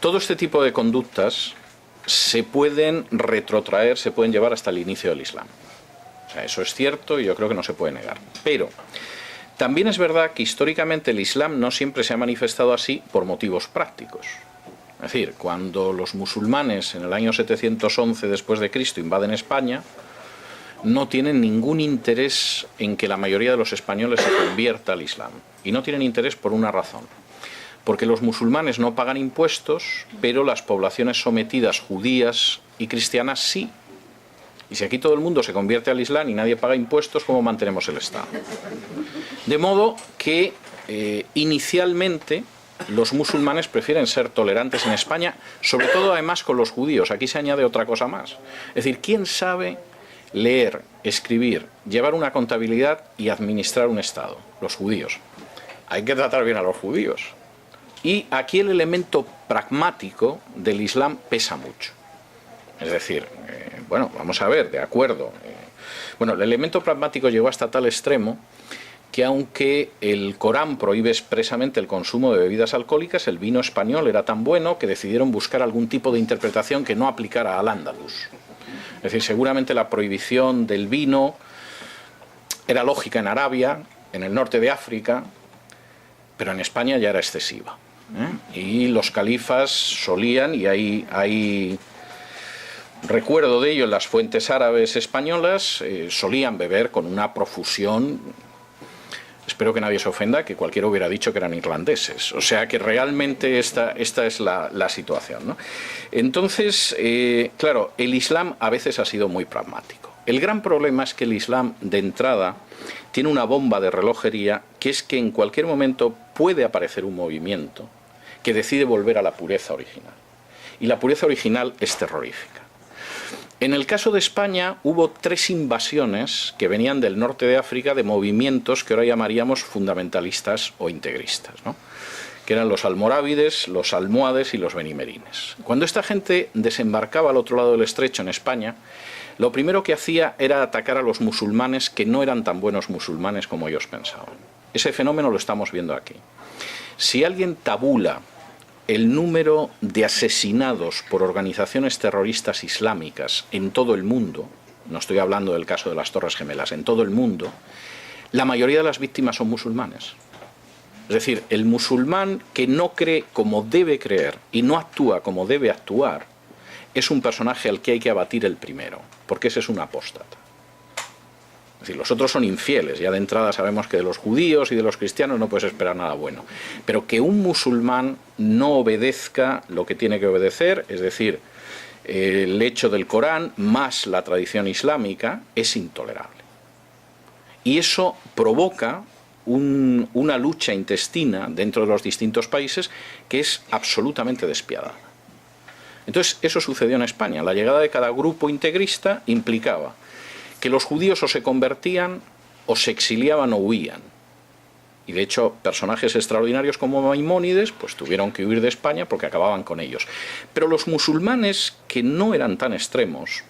Todo este tipo de conductas se pueden retrotraer, se pueden llevar hasta el inicio del Islam. O sea, eso es cierto y yo creo que no se puede negar. Pero también es verdad que históricamente el Islam no siempre se ha manifestado así por motivos prácticos. Es decir, cuando los musulmanes en el año 711 después de Cristo invaden España, no tienen ningún interés en que la mayoría de los españoles se convierta al Islam. Y no tienen interés por una razón. Porque los musulmanes no pagan impuestos, pero las poblaciones sometidas judías y cristianas sí. Y si aquí todo el mundo se convierte al Islam y nadie paga impuestos, ¿cómo mantenemos el Estado? De modo que inicialmente los musulmanes prefieren ser tolerantes en España, sobre todo además con los judíos. Aquí se añade otra cosa más. Es decir, ¿quién sabe leer, escribir, llevar una contabilidad y administrar un Estado? Los judíos. Hay que tratar bien a los judíos. Y aquí el elemento pragmático del Islam pesa mucho. Es decir, bueno, vamos a ver, de acuerdo. Bueno, el elemento pragmático llegó hasta tal extremo que aunque el Corán prohíbe expresamente el consumo de bebidas alcohólicas, el vino español era tan bueno que decidieron buscar algún tipo de interpretación que no aplicara al Andalus. Es decir, seguramente la prohibición del vino era lógica en Arabia, en el norte de África, pero en España ya era excesiva. Y los califas solían, y hay recuerdo de ello en las fuentes árabes españolas, solían beber con una profusión. Espero que nadie se ofenda, que cualquiera hubiera dicho que eran irlandeses. O sea que realmente esta es la situación, ¿no? Entonces, claro, el Islam a veces ha sido muy pragmático. El gran problema es que el Islam, de entrada, tiene una bomba de relojería, que es que en cualquier momento puede aparecer un movimiento que decide volver a la pureza original. Y la pureza original es terrorífica. En el caso de España hubo 3 invasiones que venían del norte de África de movimientos que ahora llamaríamos fundamentalistas o integristas, ¿no? Que eran los almorávides, los almohades y los benimerines. Cuando esta gente desembarcaba al otro lado del estrecho en España, lo primero que hacía era atacar a los musulmanes que no eran tan buenos musulmanes como ellos pensaban. Ese fenómeno lo estamos viendo aquí. Si alguien tabula el número de asesinados por organizaciones terroristas islámicas en todo el mundo, no estoy hablando del caso de las Torres Gemelas, en todo el mundo, la mayoría de las víctimas son musulmanes. Es decir, el musulmán que no cree como debe creer y no actúa como debe actuar, es un personaje al que hay que abatir el primero, porque ese es un apóstata. Es decir, los otros son infieles, ya de entrada sabemos que de los judíos y de los cristianos no puedes esperar nada bueno. Pero que un musulmán no obedezca lo que tiene que obedecer, es decir, el hecho del Corán más la tradición islámica, es intolerable. Y eso provoca una lucha intestina dentro de los distintos países que es absolutamente despiadada. Entonces, eso sucedió en España. La llegada de cada grupo integrista implicaba que los judíos o se convertían o se exiliaban o huían. Y de hecho, personajes extraordinarios como Maimónides pues tuvieron que huir de España porque acababan con ellos. Pero los musulmanes que no eran tan extremos,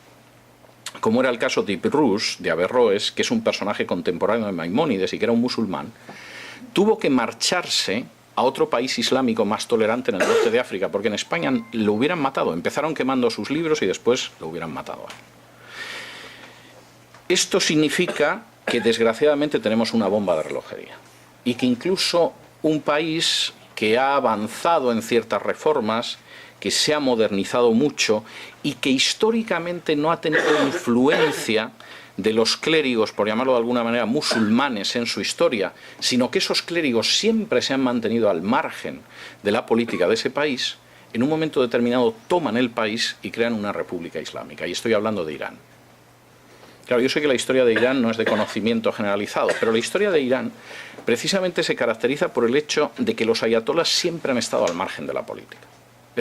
como era el caso de Ibn Rushd, de Averroes, que es un personaje contemporáneo de Maimónides y que era un musulmán, tuvo que marcharse a otro país islámico más tolerante en el norte de África, porque en España lo hubieran matado. Empezaron quemando sus libros y después lo hubieran matado a él. Esto significa que desgraciadamente tenemos una bomba de relojería y que incluso un país que ha avanzado en ciertas reformas, que se ha modernizado mucho y que históricamente no ha tenido influencia de los clérigos, por llamarlo de alguna manera, musulmanes en su historia, sino que esos clérigos siempre se han mantenido al margen de la política de ese país, en un momento determinado toman el país y crean una república islámica. Y estoy hablando de Irán. Claro, yo sé que la historia de Irán no es de conocimiento generalizado, pero la historia de Irán precisamente se caracteriza por el hecho de que los ayatolás siempre han estado al margen de la política.